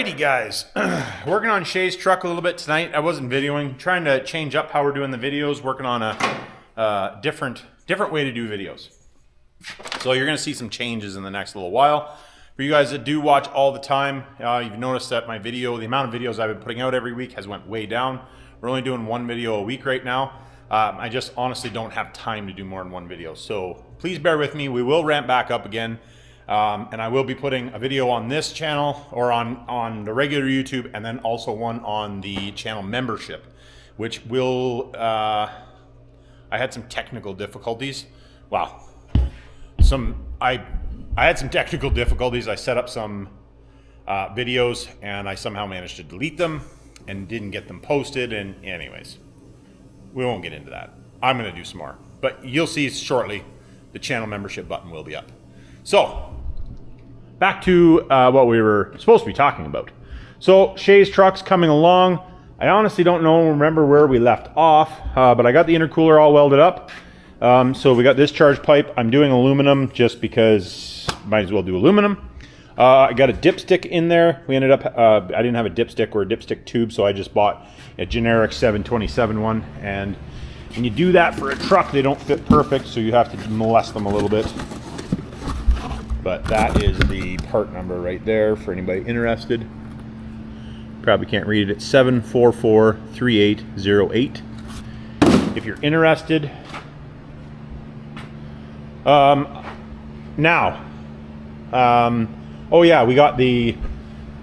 Alrighty guys, working on Shae's truck a little bit tonight. I wasn't videoing, trying to change up how we're doing the videos, working on a different way to do videos. So you're gonna see some changes in the next little while. For you guys that do watch all the time, you've noticed that my video, the amount of videos I've been putting out every week has went way down. We're only doing one video a week right now. I just honestly don't have time to do more than one video. So please bear with me, we will ramp back up again. And I will be putting a video on this channel or on the regular YouTube, and then also one on the channel membership, which will, I had some technical difficulties. Wow. I had some technical difficulties. I set up some videos and I somehow managed to delete them and didn't get them posted. And anyways, we won't get into that. I'm going to do some more, but you'll see shortly the channel membership button will be up. So, back to what we were supposed to be talking about. So, Shae's truck's coming along. I honestly don't remember where we left off, but I got the intercooler all welded up. So we got this charge pipe. I'm doing aluminum just because might as well do aluminum. I got a dipstick in there. We ended up, I didn't have a dipstick or a dipstick tube, so I just bought a generic 727 one. And when you do that for a truck, they don't fit perfect, so you have to molest them a little bit. But that is the part number right there for anybody interested. Probably can't read it. It's 7443808. If you're interested. Oh yeah, we got the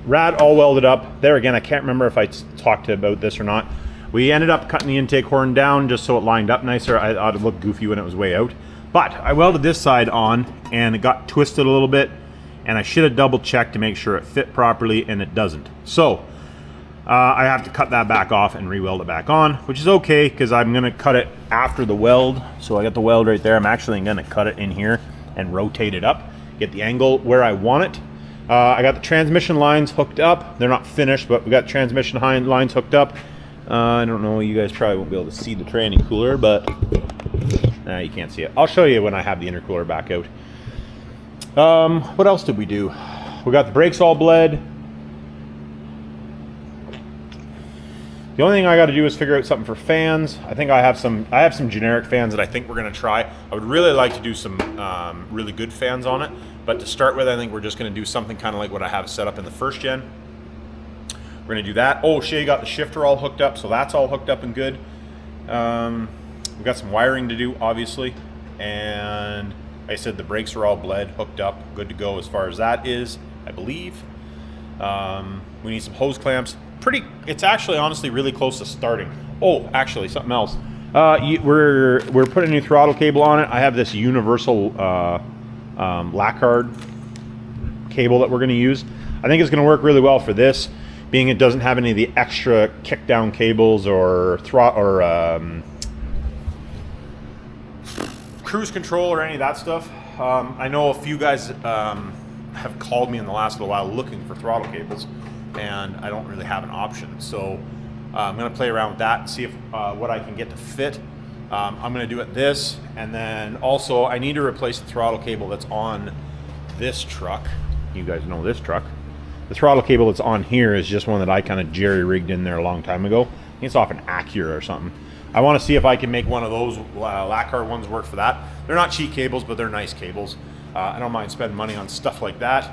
rad all welded up. There again, I can't remember if I talked about this or not. We ended up cutting the intake horn down just so it lined up nicer. I thought it looked goofy when it was way out. But I welded this side on and it got twisted a little bit, and I should have double checked to make sure it fit properly, and it doesn't. So I have to cut that back off and re-weld it back on, which is okay because I'm gonna cut it after the weld. So I got the weld right there. I'm actually gonna cut it in here and rotate it up, get the angle where I want it. I got the transmission lines hooked up. They're not finished, but we got transmission lines hooked up. I don't know, you guys probably won't be able to see the training cooler, but you can't see it. I'll show you when I have the intercooler back out. What else did we do? We got the brakes all bled. The only thing I got to do is figure out something for fans. I think I have some generic fans that I think we're going to try. I would really like to do some really good fans on it, but to start with, I think we're just going to do something kind of like what I have set up in the first gen. We're going to do that. Oh, Shae got the shifter all hooked up, so that's all hooked up and good. We've got some wiring to do, obviously, and like I said, the brakes are all bled, hooked up, good to go as far as that is, I believe. We need some hose clamps. It's actually honestly really close to starting. Oh, actually, something else. We're putting a new throttle cable on it. I have this universal lacquered cable that we're going to use. I think it's going to work really well for this, being it doesn't have any of the extra kick down cables or cruise control or any of that stuff. I know a few guys have called me in the last little while looking for throttle cables, and I don't really have an option. So I'm going to play around with that and see if what I can get to fit. I'm going to do it this, and then also I need to replace the throttle cable that's on this truck. You guys know this truck. The throttle cable that's on here is just one that I kind of jerry-rigged in there a long time ago. I think it's off an Acura or something. I want to see if I can make one of those lacquer ones work for that. They're not cheap cables, but they're nice cables. I don't mind spending money on stuff like that.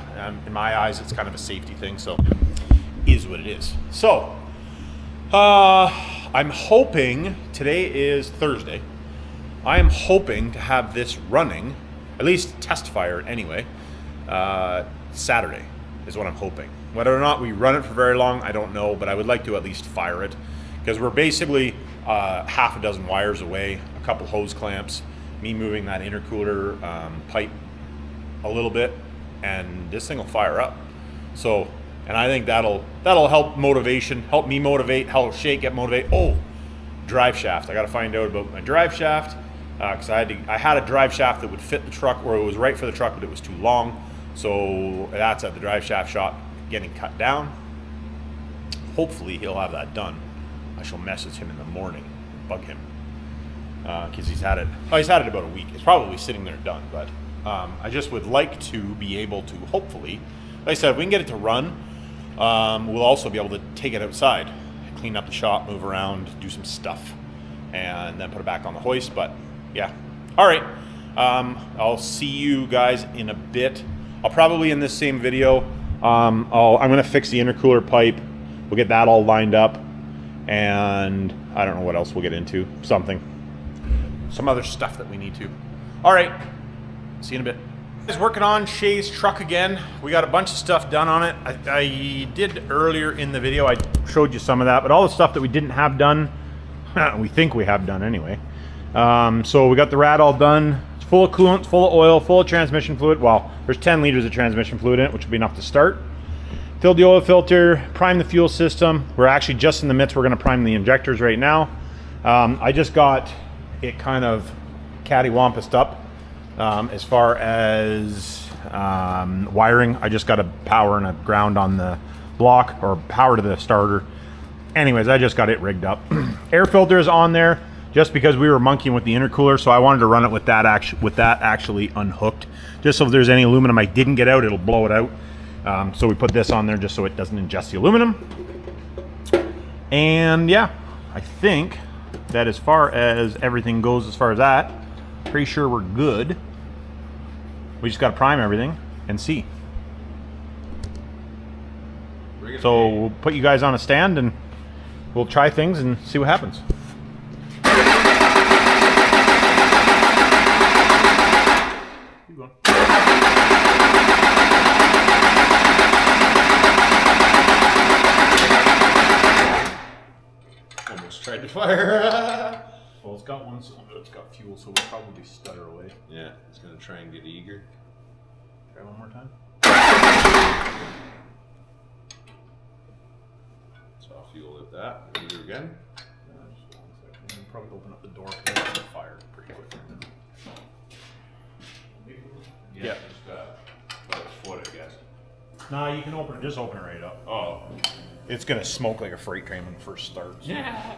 In my eyes, it's kind of a safety thing, so is what it is. So, I'm hoping, today is Thursday, I am hoping to have this running, at least test fire anyway, Saturday is what I'm hoping. Whether or not we run it for very long, I don't know, but I would like to at least fire it, because we're basically half a dozen wires away, a couple hose clamps, me moving that intercooler pipe a little bit, and this thing will fire up. So, and I think that'll help me motivate, help Shae get motivated. Oh, drive shaft. I got to find out about my drive shaft, because I had a drive shaft that would fit the truck, or it was right for the truck, but it was too long. So that's at the drive shaft shop getting cut down. Hopefully he'll have that done. I shall message him in the morning, bug him, because he's had it about a week. It's probably sitting there done, but I just would like to be able to, hopefully, like I said, if we can get it to run, we'll also be able to take it outside, clean up the shop, move around, do some stuff, and then put it back on the hoist. But yeah, all right. I'll see you guys in a bit. I'll probably in this same video, I'm gonna fix the intercooler pipe. We'll get that all lined up, and I don't know what else we'll get into. Some other stuff that we need to. All right, see you in a bit. Is working on Shae's truck again. We got a bunch of stuff done on it. I did earlier in the video, I showed you some of that, but all the stuff that we didn't have done, we think we have done anyway. So we got the rad all done. It's full of coolant, full of oil, full of transmission fluid. Well, there's 10 liters of transmission fluid in it, which will be enough to start. Filled the oil filter, primed the fuel system. We're actually just in the midst, we're gonna prime the injectors right now. I just got it kind of cattywampused up. As far as wiring, I just got a power and a ground on the block, or power to the starter. Anyways, I just got it rigged up. Air filter is on there just because we were monkeying with the intercooler, so I wanted to run it with that actually unhooked, just so if there's any aluminum I didn't get out, it'll blow it out. So we put this on there just so it doesn't ingest the aluminum. And yeah, I think that as far as everything goes, as far as that, pretty sure we're good. We just got to prime everything and see. So we'll put you guys on a stand and we'll try things and see what happens. Keep going. Almost tried to fire. Well, it's got one cylinder, it's got fuel, so we'll probably stutter away. Yeah, it's gonna try and get eager. Try one more time. So I'll fuel at that. Eager again. Just 1 second. We'll probably open up the door because it's gonna fire pretty quick. Yeah. Just about a foot, I guess. Nah, you can open it, just open it right up. Oh. It's gonna smoke like a freight train when it first starts. Yeah.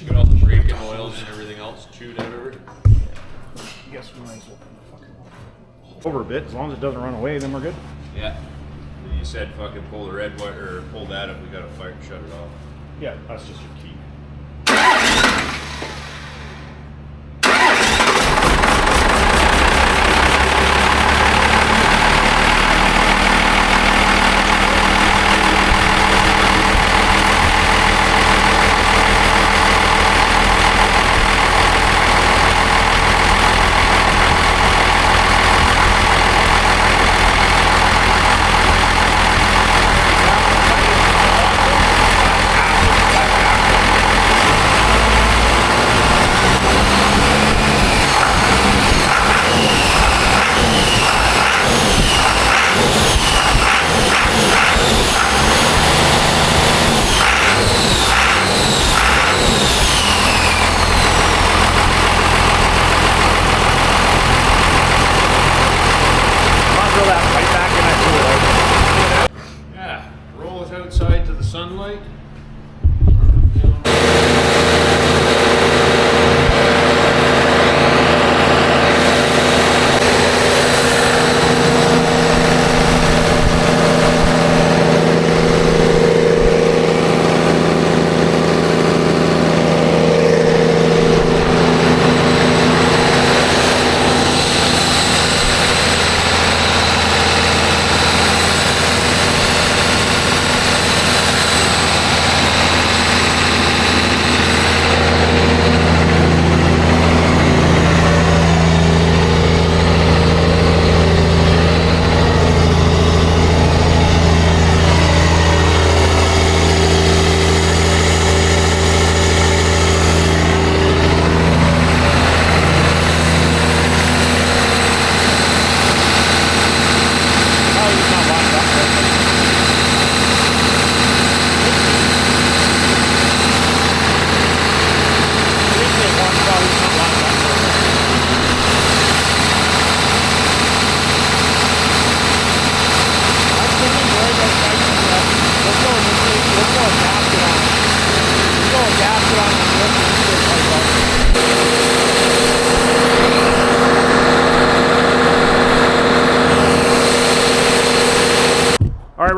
Got all the braking oils and everything else chewed out of it. I guess we might as well put the fucking one over a bit. As long as it doesn't run away, then we're good. Yeah. You said fucking pull the red wire, or pull that if we got a fire, shut it off. Yeah, that's just your key.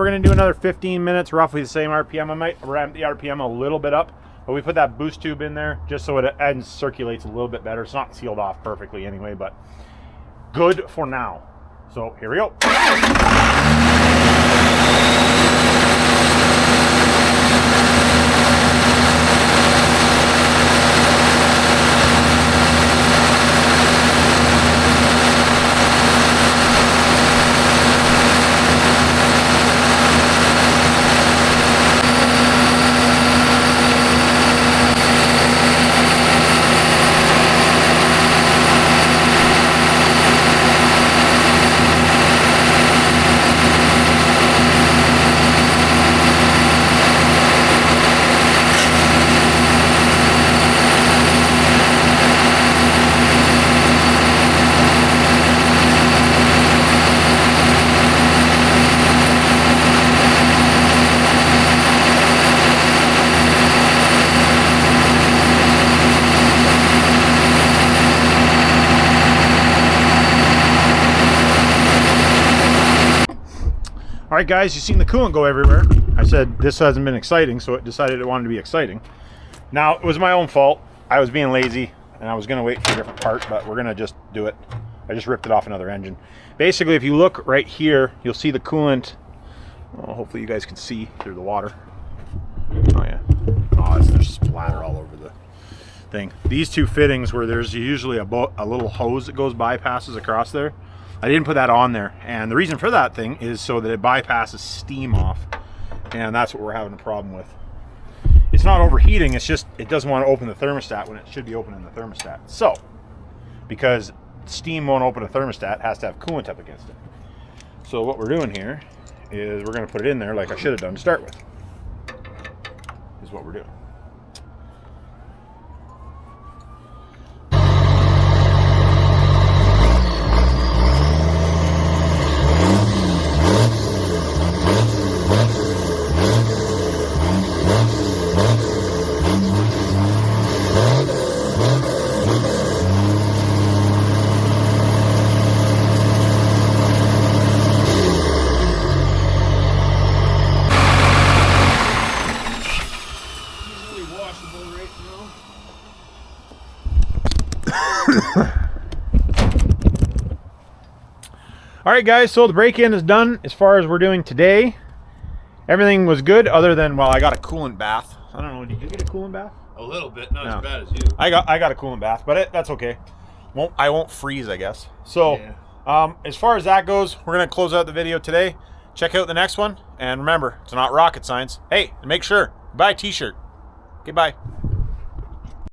we're gonna do another 15 minutes, roughly the same RPM. I might ramp the RPM a little bit up, but we put that boost tube in there just so it circulates a little bit better. It's not sealed off perfectly anyway, but good for now. So here we go. All right, guys, you've seen the coolant go everywhere. I said this hasn't been exciting, so it decided it wanted to be exciting. Now, it was my own fault. I was being lazy, and I was going to wait for a different part, but we're going to just do it. I just ripped it off another engine. Basically, if you look right here, you'll see the coolant. Oh, hopefully you guys can see through the water. Oh, yeah. Oh, there's splatter all over the thing. These two fittings where there's usually a little hose that goes passes across there. I didn't put that on there, and the reason for that thing is so that it bypasses steam off, and that's what we're having a problem with. It's not overheating, it's just it doesn't want to open the thermostat when it should be opening the thermostat. So, because steam won't open a thermostat, it has to have coolant up against it. So what we're doing here is we're going to put it in there like I should have done to start with, is what we're doing. All right, guys, so the break-in is done as far as we're doing today. Everything was good other than, well, I got a coolant bath. I don't know, did you get a coolant bath? A little bit, not as bad as you. I got a coolant bath, but that's okay. I won't freeze, I guess. So, yeah. As far as that goes, we're gonna close out the video today. Check out the next one, and remember, it's not rocket science. Hey, and make sure, buy a t-shirt. Okay, bye.